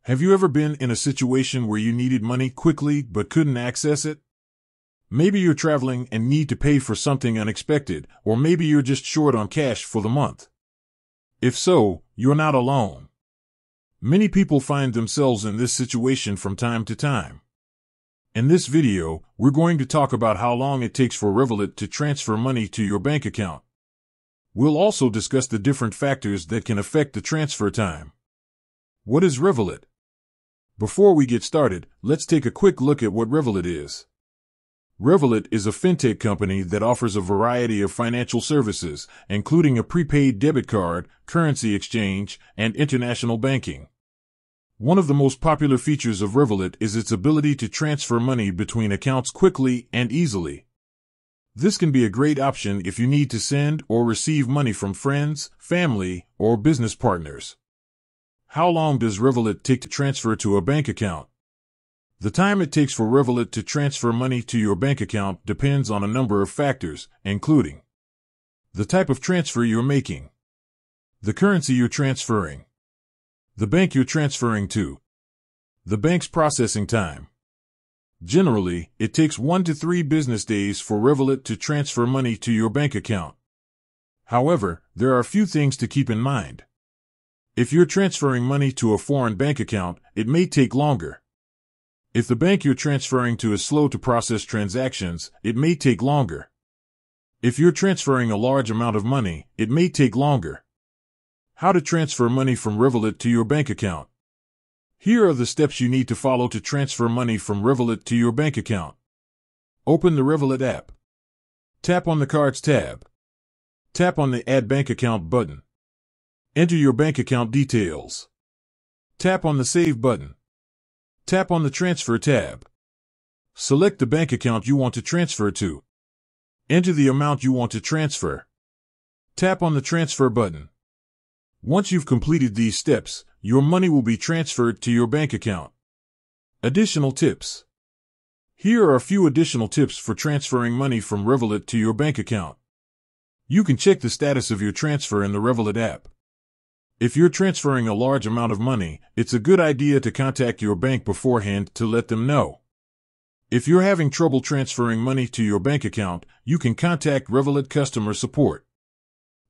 Have you ever been in a situation where you needed money quickly but couldn't access it? Maybe you're traveling and need to pay for something unexpected, or maybe you're just short on cash for the month. If so, you're not alone. Many people find themselves in this situation from time to time. In this video, we're going to talk about how long it takes for Revolut to transfer money to your bank account. We'll also discuss the different factors that can affect the transfer time. What is Revolut? Before we get started, let's take a quick look at what Revolut is. Revolut is a fintech company that offers a variety of financial services, including a prepaid debit card, currency exchange, and international banking. One of the most popular features of Revolut is its ability to transfer money between accounts quickly and easily. This can be a great option if you need to send or receive money from friends, family, or business partners. How long does Revolut take to transfer to a bank account? The time it takes for Revolut to transfer money to your bank account depends on a number of factors, including the type of transfer you're making, the currency you're transferring, the bank you're transferring to, the bank's processing time. Generally, it takes 1 to 3 business days for Revolut to transfer money to your bank account. However, there are a few things to keep in mind. If you're transferring money to a foreign bank account, it may take longer. If the bank you're transferring to is slow to process transactions, it may take longer. If you're transferring a large amount of money, it may take longer. How to transfer money from Revolut to your bank account. Here are the steps you need to follow to transfer money from Revolut to your bank account. Open the Revolut app. Tap on the Cards tab. Tap on the Add Bank Account button. Enter your bank account details. Tap on the Save button. Tap on the Transfer tab. Select the bank account you want to transfer to. Enter the amount you want to transfer. Tap on the Transfer button. Once you've completed these steps, your money will be transferred to your bank account. Additional tips. Here are a few additional tips for transferring money from Revolut to your bank account. You can check the status of your transfer in the Revolut app. If you're transferring a large amount of money, it's a good idea to contact your bank beforehand to let them know. If you're having trouble transferring money to your bank account, you can contact Revolut customer support.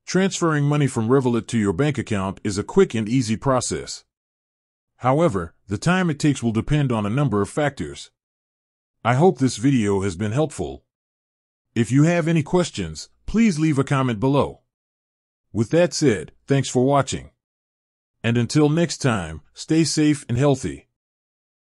Transferring money from Revolut to your bank account is a quick and easy process. However, the time it takes will depend on a number of factors. I hope this video has been helpful. If you have any questions, please leave a comment below. With that said, thanks for watching. And until next time, stay safe and healthy.